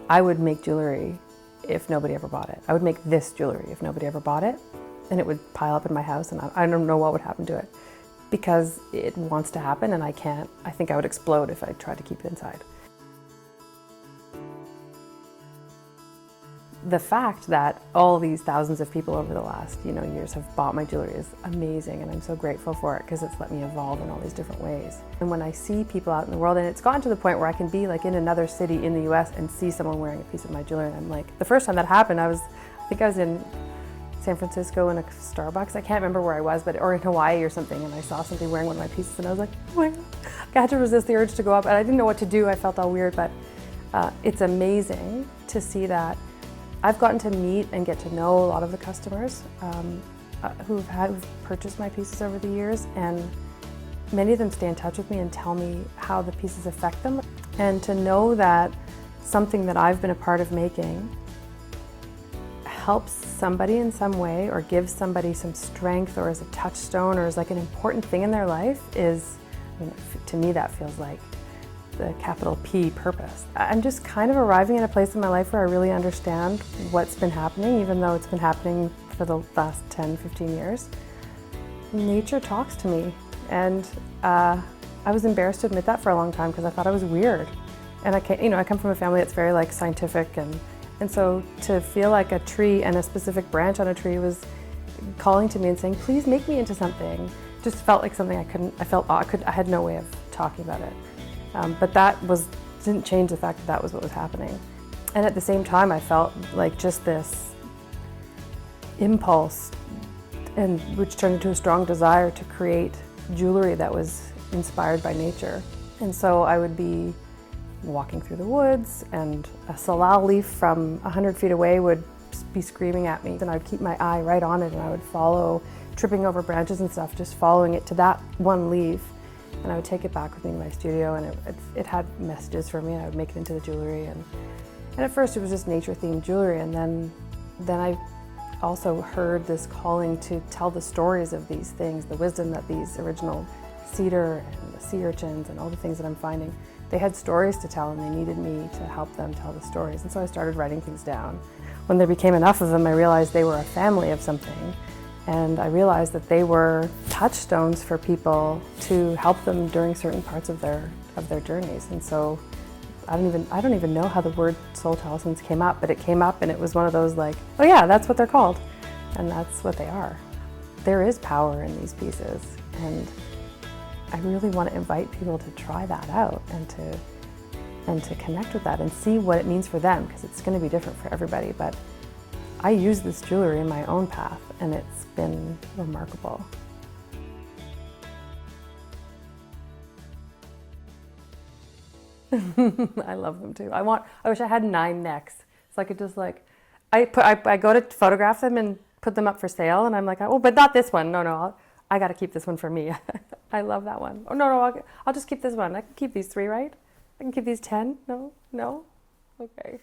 I would make jewelry if nobody ever bought it. I would make this jewelry if nobody ever bought it, and it would pile up in my house, and I don't know what would happen to it because it wants to happen, and I can't. I think I would explode if I tried to keep it inside. The fact that all these thousands of people over the last years have bought my jewelry is amazing, and I'm so grateful for it because it's let me evolve in all these different ways. And when I see people out in the world, and it's gotten to the point where I can be like in another city in the US and see someone wearing a piece of my jewelry, and I'm like, the first time that happened, I think I was in San Francisco in a Starbucks. I can't remember where I was, or in Hawaii or something, and I saw somebody wearing one of my pieces, and I was like, oh my God. I had to resist the urge to go up, and I didn't know what to do. I felt all weird, but it's amazing to see that. I've gotten to meet and get to know a lot of the customers who've purchased my pieces over the years, and many of them stay in touch with me and tell me how the pieces affect them. And to know that something that I've been a part of making helps somebody in some way, or gives somebody some strength, or is a touchstone, or is like an important thing in their life is, to me, that feels like the capital P purpose. I'm just kind of arriving at a place in my life where I really understand what's been happening, even though it's been happening for the last 10, 15 years. Nature talks to me, and I was embarrassed to admit that for a long time because I thought I was weird. And I come from a family that's very like scientific, and so to feel like a tree and a specific branch on a tree was calling to me and saying, please make me into something, just felt like something I had no way of talking about it. But that didn't change the fact that was what was happening. And at the same time, I felt like just this impulse, which turned into a strong desire to create jewelry that was inspired by nature. And so I would be walking through the woods, and a salal leaf from 100 feet away would be screaming at me, and I'd keep my eye right on it, and I would follow, tripping over branches and stuff, just following it to that one leaf. And I would take it back with me to my studio, and it had messages for me, and I would make it into the jewelry. And at first it was just nature-themed jewelry, and then I also heard this calling to tell the stories of these things, the wisdom that these original cedar and the sea urchins and all the things that I'm finding, they had stories to tell, and they needed me to help them tell the stories. And so I started writing things down. When there became enough of them, I realized they were a family of something. And I realized that they were touchstones for people to help them during certain parts of their journeys. And so I don't even know how the word soul talismans came up, but it came up, and it was one of those like, oh yeah, that's what they're called. And that's what they are. There is power in these pieces, and I really want to invite people to try that out and to connect with that and see what it means for them, because it's going to be different for everybody. But I use this jewelry in my own path, and it's been remarkable. I love them too. I wish I had 9 necks, so I could just like, I go to photograph them and put them up for sale, and I'm like, oh, but not this one. No, I got to keep this one for me. I love that one. Oh no, I'll just keep this one. I can keep these 3, right? I can keep these 10. No, okay.